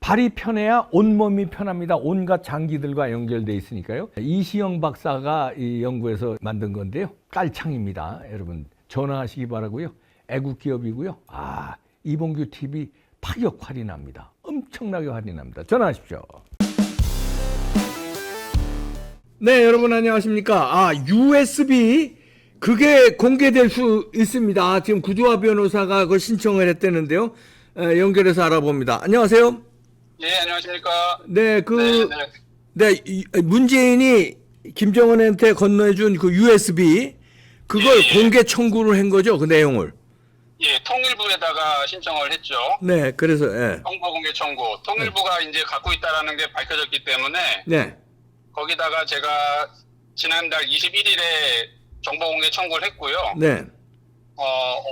발이 편해야 온몸이 편합니다. 온갖 장기들과 연결돼 있으니까요. 이시영 박사가 이 연구에서 만든 건데요. 깔창입니다. 여러분 전화하시기 바라고요. 애국 기업이고요. 이봉규 TV 파격 할인합니다. 엄청나게 할인합니다. 전화하십시오. 네, 여러분 안녕하십니까? USB 그게 공개될 수 있습니다. 지금 구조화 변호사가 그걸 신청을 했다는데요. 연결해서 알아봅니다. 안녕하세요. 예, 안녕하십니까. 네, 문재인이 김정은한테 건네준 그 USB 그걸 예. 공개 청구를 한 거죠, 그 내용을. 예, 통일부에다가 신청을 했죠. 네, 그래서 정보 공개 청구. 통일부가 이제 갖고 있다라는 게 밝혀졌기 때문에 네, 거기다가 제가 지난달 21일에 정보 공개 청구를 했고요. 네,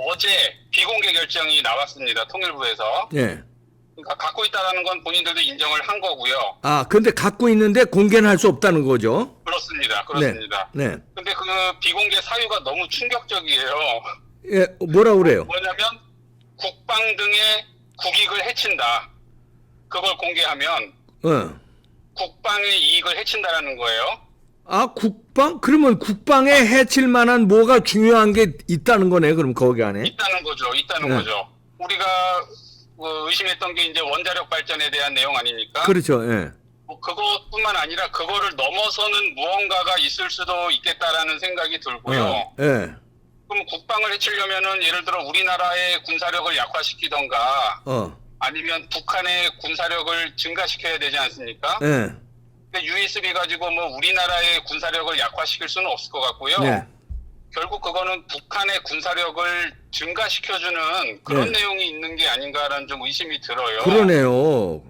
어제 비공개 결정이 나왔습니다. 통일부에서. 네. 그러니까 갖고 있다라는 건 본인들도 인정을 한 거고요. 근데 갖고 있는데 공개는 할 수 없다는 거죠. 그렇습니다. 네. 근데 그 비공개 사유가 너무 충격적이에요. 예, 뭐라 그래요? 뭐냐면 국방 등의 국익을 해친다. 그걸 공개하면 국방의 이익을 해친다라는 거예요. 국방? 그러면 국방에 해칠 만한 뭐가 중요한 게 있다는 거네, 그럼 거기 안에? 있다는 거죠. 우리가 의심했던 게 이제 원자력 발전에 대한 내용 아닙니까? 그렇죠, 예. 그것뿐만 아니라 그거를 넘어서는 무언가가 있을 수도 있겠다라는 생각이 들고요. 예. 그럼 국방을 해치려면은 예를 들어 우리나라의 군사력을 약화시키던가 아니면 북한의 군사력을 증가시켜야 되지 않습니까? 예. 근데 USB 가지고 우리나라의 군사력을 약화시킬 수는 없을 것 같고요. 네. 결국 그거는 북한의 군사력을 증가시켜주는 그런 내용이 있는 게 아닌가라는 좀 의심이 들어요. 그러네요.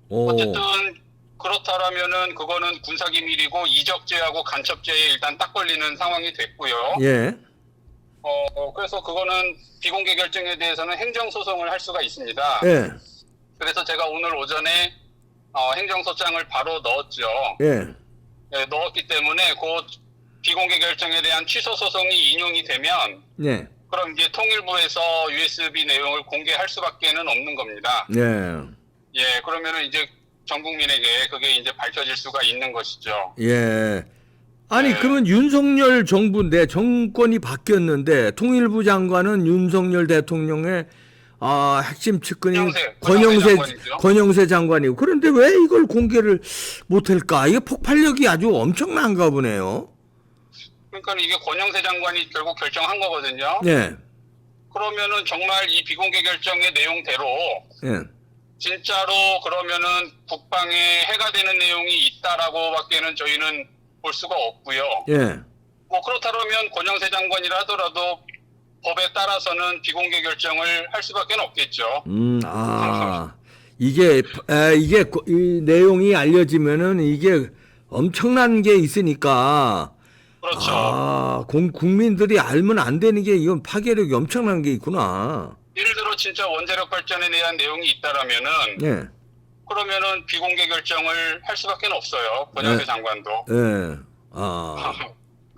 어쨌든 그렇다라면은 그거는 군사기밀이고 이적죄하고 간첩죄에 일단 딱 걸리는 상황이 됐고요. 예. 그래서 그거는 비공개 결정에 대해서는 행정소송을 할 수가 있습니다. 예. 그래서 제가 오늘 오전에 행정소장을 바로 넣었죠. 예. 네, 넣었기 때문에 그 비공개 결정에 대한 취소 소송이 인용이 되면 네. 그럼 이제 통일부에서 USB 내용을 공개할 수밖에는 없는 겁니다. 네. 예, 그러면은 이제 전 국민에게 그게 이제 밝혀질 수가 있는 것이죠. 예. 아니, 네. 그러면 윤석열 정부인데 정권이 바뀌었는데 통일부 장관은 윤석열 대통령의 핵심 측근인 권영세 장관이고 그런데 왜 이걸 공개를 못할까? 이게 폭발력이 아주 엄청난가 보네요. 그러니까 이게 권영세 장관이 결국 결정한 거거든요. 네. 그러면은 정말 이 비공개 결정의 내용대로 예. 진짜로 그러면은 국방에 해가 되는 내용이 있다라고밖에는 저희는 볼 수가 없고요. 예. 그렇다면 권영세 장관이라 하더라도 법에 따라서는 비공개 결정을 할 수밖에 없겠죠. 이게 이 내용이 알려지면은 이게 엄청난 게 있으니까. 그렇죠. 국민들이 알면 안 되는 게 이건 파괴력이 엄청난 게 있구나. 예를 들어 진짜 원자력 발전에 대한 내용이 있다라면은 예. 그러면은 비공개 결정을 할 수밖에 없어요. 권영세 장관도. 예.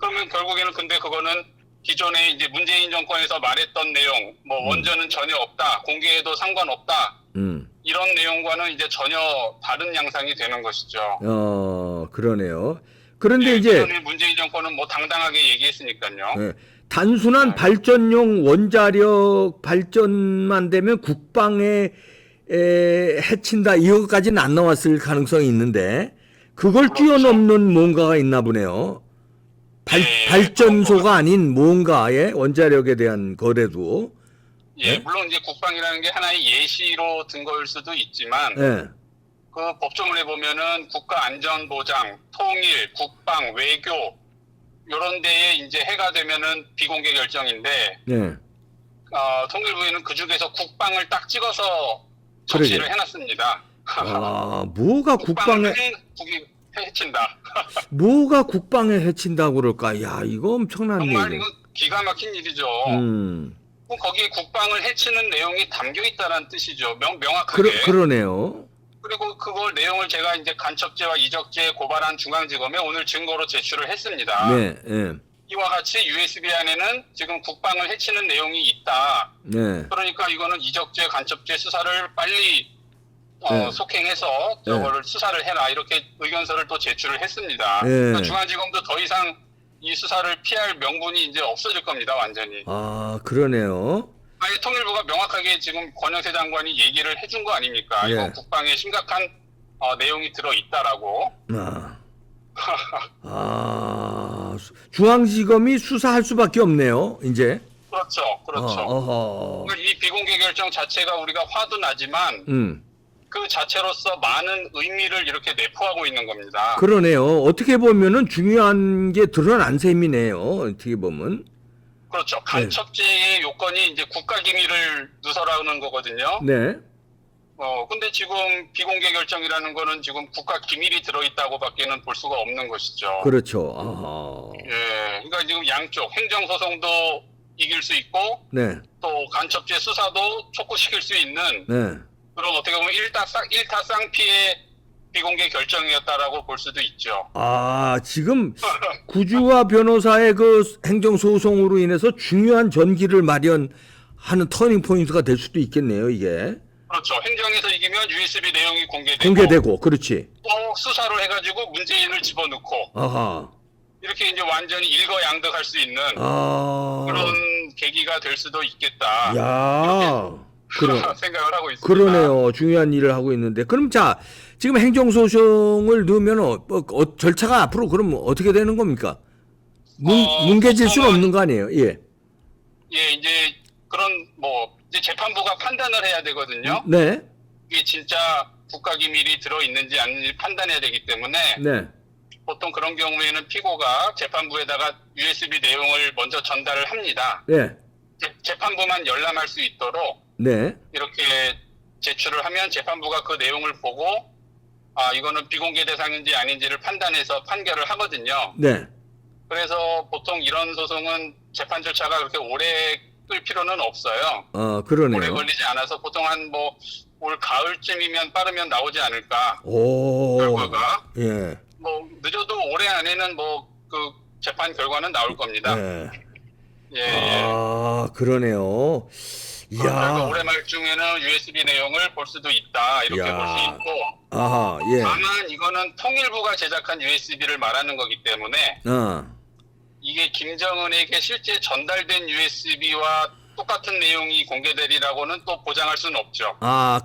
그러면 결국에는 근데 그거는 기존에 이제 문재인 정권에서 말했던 내용, 원전은 전혀 없다, 공개해도 상관없다, 이런 내용과는 이제 전혀 다른 양상이 되는 것이죠. 그러네요. 그런데 네, 이제 기존에 문재인 정권은 당당하게 얘기했으니까요. 예, 단순한 발전용 원자력 발전만 되면 국방에 해친다 이거까지는 안 나왔을 가능성이 있는데 그걸 뛰어넘는 뭔가가 있나 보네요. 발전소가 아닌 뭔가의 원자력에 대한 거래도. 예, 물론 이제 국방이라는 게 하나의 예시로 든 거일 수도 있지만, 그 법조문에 보면은 국가 안전 보장, 통일, 국방, 외교 이런 데에 이제 해가 되면은 비공개 결정인데, 통일부에는 그 중에서 국방을 딱 찍어서 적시를 해놨습니다. 뭐가 국방에 해친다. 뭐가 국방에 해친다고 그럴까? 야, 이거 엄청난 정말 얘기. 이거 기가 막힌 일이죠. 거기에 국방을 해치는 내용이 담겨 있다는 뜻이죠. 명확하게. 그러네요. 그리고 그걸 내용을 제가 이제 간첩죄와 이적죄에 고발한 중앙지검에 오늘 증거로 제출을 했습니다. 네. 이와 같이 USB 안에는 지금 국방을 해치는 내용이 있다. 네. 그러니까 이거는 이적죄, 간첩죄 수사를 빨리 속행해서 저거를 수사를 해라 이렇게 의견서를 또 제출을 했습니다. 예. 그러니까 중앙지검도 더 이상 이 수사를 피할 명분이 이제 없어질 겁니다, 완전히. 아, 그러네요. 아예 통일부가 명확하게 지금 권영세 장관이 얘기를 해준 거 아닙니까? 예. 이거 국방에 심각한 내용이 들어 있다라고. 중앙지검이 수사할 수밖에 없네요, 이제. 그렇죠, 그렇죠. 어허. 이 비공개 결정 자체가 우리가 화도 나지만 그 자체로서 많은 의미를 이렇게 내포하고 있는 겁니다. 그러네요. 어떻게 보면은 중요한 게 드러난 셈이네요. 어떻게 보면. 그렇죠. 간첩죄의 요건이 이제 국가기밀을 누설하는 거거든요. 네. 근데 지금 비공개 결정이라는 거는 지금 국가기밀이 들어있다고밖에는 볼 수가 없는 것이죠. 그렇죠. 아하. 예. 그러니까 지금 양쪽 행정소송도 이길 수 있고, 네. 또 간첩죄 수사도 촉구시킬 수 있는 네. 그런 어떻게 보면 일타쌍피의 비공개 결정이었다라고 볼 수도 있죠. 아, 지금 구주화 변호사의 그 행정소송으로 인해서 중요한 전기를 마련하는 터닝 포인트가 될 수도 있겠네요, 이게. 그렇죠. 행정에서 이기면 USB 내용이 공개되고, 그렇지. 또 수사를 해가지고 문재인을 집어넣고, 아하. 이렇게 이제 완전히 일거양득할 수 있는 그런 계기가 될 수도 있겠다. 야, 생각을 하고 있습니다. 그러네요. 중요한 일을 하고 있는데. 그럼 자, 지금 행정소송을 넣으면 절차가 앞으로 그럼 어떻게 되는 겁니까? 뭉개질 수는 없는 거 아니에요? 예. 예, 이제 그런 이제 재판부가 판단을 해야 되거든요. 네. 이게 진짜 국가기밀이 들어있는지 아닌지 판단해야 되기 때문에 네. 보통 그런 경우에는 피고가 재판부에다가 USB 내용을 먼저 전달을 합니다. 네. 재판부만 열람할 수 있도록 네. 이렇게 제출을 하면 재판부가 그 내용을 보고 이거는 비공개 대상인지 아닌지를 판단해서 판결을 하거든요. 네. 그래서 보통 이런 소송은 재판 절차가 그렇게 오래 끌 필요는 없어요. 그러네요. 오래 걸리지 않아서 보통 올 가을쯤이면 빠르면 나오지 않을까. 오. 결과가. 예. 늦어도 올해 안에는 그 재판 결과는 나올 겁니다. 예. 예. 그러네요. 그러니까 올해 말중에는 USB 내용을 볼 수도 있다. 이렇게 볼 수 있고. 아하, 예. 다만 이거는 통일부가 제작한 USB를 말하는 거기 때문에 이게 김정은에게 실제 전달된 USB와 똑같은 내용이 공개되리라고는 또 보장할 수는 없죠.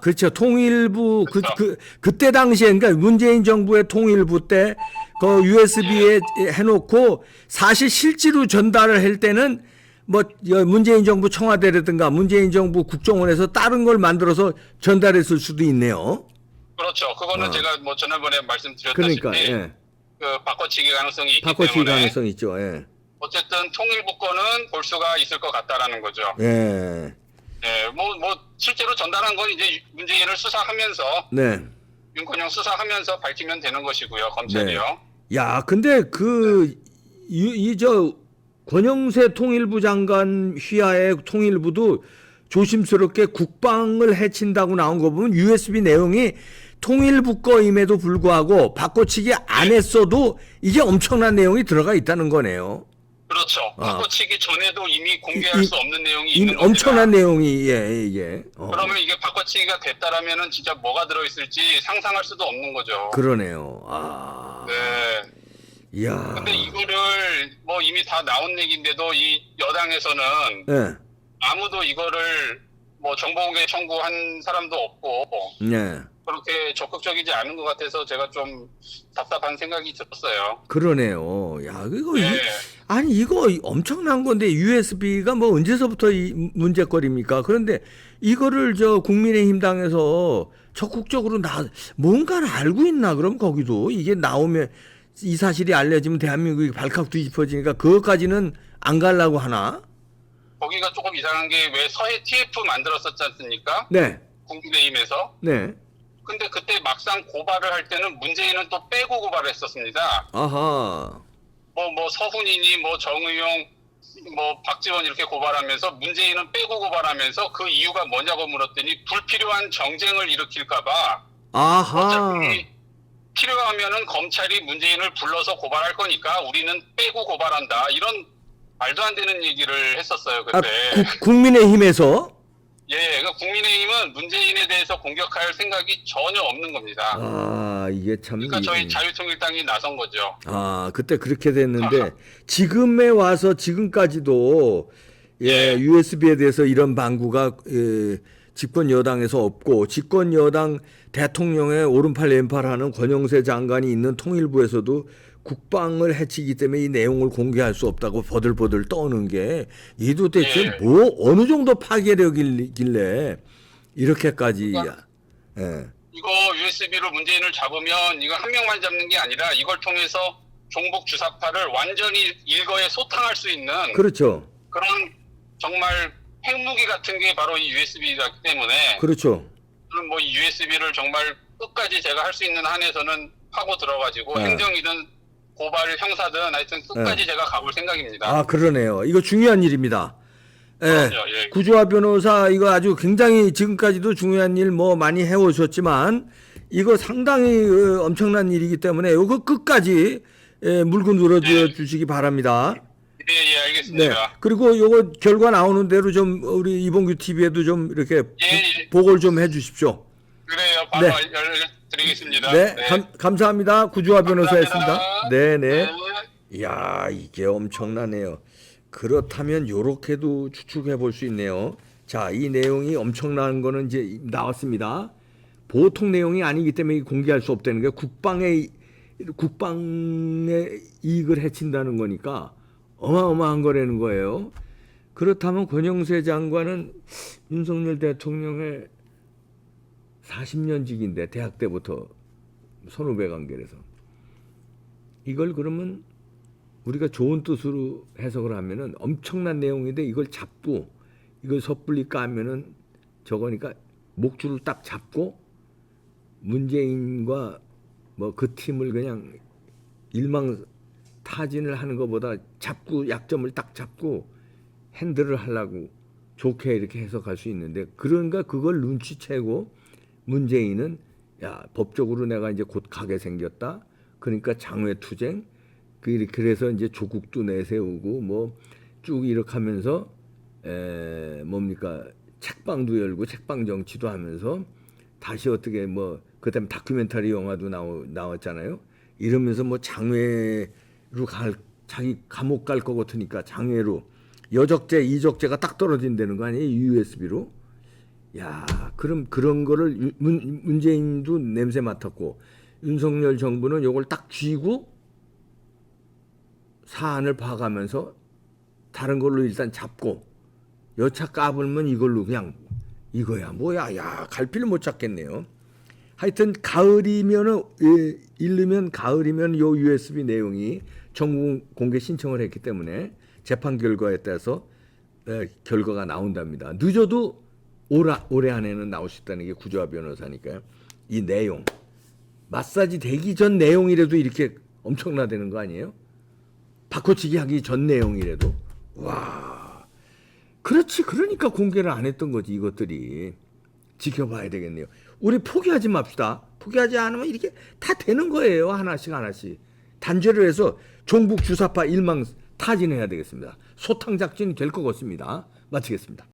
그렇죠. 통일부 그렇죠. 그때 당시에 그러니까 문재인 정부의 통일부 때 그 USB에 해놓고 사실 실제로 전달을 할 때는 문재인 정부 청와대라든가 문재인 정부 국정원에서 다른 걸 만들어서 전달했을 수도 있네요. 그렇죠. 그거는 제가 지난번에 말씀드렸다시피 그러니까 예. 그 바꿔치기 가능성이 있기 바꿔치기 때문에 가능성 있죠. 예. 어쨌든 통일부 거는 볼 수가 있을 것 같다라는 거죠. 예. 예, 실제로 전달한 건 이제 문재인을 수사하면서 네. 윤건영 수사하면서 밝히면 되는 것이고요, 검찰이요. 야, 근데 권영세 통일부 장관 휘하의 통일부도 조심스럽게 국방을 해친다고 나온 거 보면 USB 내용이 통일부 거임에도 불구하고 바꿔치기 안 했어도 이게 엄청난 내용이 들어가 있다는 거네요. 그렇죠. 바꿔치기 전에도 이미 공개할 수 없는 내용이 있는 겁니다. 엄청난 내용이 이게. 그러면 이게 바꿔치기가 됐다라면은 진짜 뭐가 들어있을지 상상할 수도 없는 거죠. 그러네요. 네. 이야. 근데 이거를 이미 다 나온 얘기인데도 이 여당에서는 네. 아무도 이거를 정보공개 청구한 사람도 없고 네. 그렇게 적극적이지 않은 것 같아서 제가 좀 답답한 생각이 들었어요. 그러네요. 야, 네. 이거 엄청난 건데 USB가 언제서부터 이 문제거리입니까? 그런데 이거를 국민의힘 당에서 적극적으로 뭔가를 알고 있나? 그럼 거기도 이게 나오면 이 사실이 알려지면 대한민국이 발칵 뒤집어지니까 그것까지는 안 가려고 하나? 거기가 조금 이상한 게 왜 서해 TF 만들었었지 않습니까? 네. 국민의힘에서. 네. 근데 그때 막상 고발을 할 때는 문재인은 또 빼고 고발을 했었습니다. 아하. 서훈이니 정의용 박지원 이렇게 고발하면서 문재인은 빼고 고발하면서 그 이유가 뭐냐고 물었더니 불필요한 정쟁을 일으킬까봐. 아하. 어차피 필요하면은 검찰이 문재인을 불러서 고발할 거니까 우리는 빼고 고발한다. 이런 말도 안 되는 얘기를 했었어요, 그때. 국민의힘에서? 예, 그러니까 국민의힘은 문재인에 대해서 공격할 생각이 전혀 없는 겁니다. 아, 이게 참. 그러니까 저희 자유통일당이 나선 거죠. 아, 그때 그렇게 됐는데 지금에 와서 지금까지도 예, USB에 대해서 이런 방구가 집권 여당에서 없고 집권 여당 대통령의 오른팔 왼팔하는 권영세 장관이 있는 통일부에서도 국방을 해치기 때문에 이 내용을 공개할 수 없다고 버들버들 떠는 게 이 도대체 뭐 어느 정도 파괴력이길래 이렇게까지 예. 이거 USB로 문재인을 잡으면 이거 한 명만 잡는 게 아니라 이걸 통해서 종북 주사파를 완전히 일거에 소탕할 수 있는 그렇죠. 그런 정말 핵무기 같은 게 바로 이 USB이기 때문에 그렇죠. 그럼 뭐 이 USB를 정말 끝까지 제가 할 수 있는 한에서는 파고 들어가지고 행정이든 고발 형사든 하여튼 끝까지 제가 가볼 생각입니다. 아, 그러네요. 이거 중요한 일입니다. 예. 예. 구조화 변호사 이거 아주 굉장히 지금까지도 중요한 일 뭐 많이 해오셨지만 이거 상당히 엄청난 일이기 때문에 이거 끝까지 물고 늘어져 주시기 바랍니다. 예, 알겠습니다. 네. 그리고 요거 결과 나오는 대로 좀 우리 이봉규 TV에도 좀 이렇게 보고를 좀 해주십시오. 그래요. 바로 네. 알려드리겠습니다. 네, 감사합니다. 구조화 변호사였습니다. 감사합니다. 네네. 이야, 이게 엄청나네요. 그렇다면 요렇게도 추측해 볼 수 있네요. 자, 이 내용이 엄청난 거는 이제 나왔습니다. 보통 내용이 아니기 때문에 공개할 수 없다는 게 국방의 이익을 해친다는 거니까 어마어마한 거라는 거예요. 그렇다면 권영세 장관은 윤석열 대통령의 40년직인데 대학 때부터 선후배 관계라서 이걸 그러면 우리가 좋은 뜻으로 해석을 하면은 엄청난 내용인데 이걸 잡고 이걸 섣불리 까면은 저거니까 목줄을 딱 잡고 문재인과 뭐 그 팀을 그냥 일망타진을 하는 것보다 잡고 약점을 딱 잡고 핸들을 하려고 좋게 이렇게 해석할 수 있는데 그런가 그걸 눈치채고 문재인은 야 법적으로 내가 이제 곧 가게 생겼다. 그러니까 장외투쟁 그래서 이제 조국도 내세우고 뭐 쭉 이렇게 하면서 뭡니까 책방도 열고 책방 정치도 하면서 다시 어떻게 뭐 그다음에 다큐멘터리 영화도 나왔잖아요. 이러면서 뭐 장외로 자기 감옥 갈 것 같으니까 장외로 여적죄 이적죄가 딱 떨어진다는 거 아니에요 USB로? 야, 그럼 그런 거를 문재인도 냄새 맡았고 윤석열 정부는 요걸 딱 쥐고 사안을 봐가면서 다른 걸로 일단 잡고 여차 까불면 이걸로 그냥 이거야 뭐야 야 갈피를 못 잡겠네요. 하여튼 가을이면은 이르면 가을이면 요 USB 내용이 정부 공개 신청을 했기 때문에 재판 결과에 따라서 결과가 나온답니다. 늦어도 올해 안에는 나올 수 있다는 게 구조화 변호사니까요. 이 내용 마사지 되기 전 내용이라도 이렇게 엄청나다는 거 아니에요? 바꿔치기 하기 전 내용이라도 와 그렇지 그러니까 공개를 안 했던 거지 이것들이 지켜봐야 되겠네요. 우리 포기하지 맙시다. 포기하지 않으면 이렇게 다 되는 거예요. 하나씩 단죄를 해서 종북 주사파 일망타진해야 되겠습니다. 소탕작전이 될 것 같습니다. 마치겠습니다.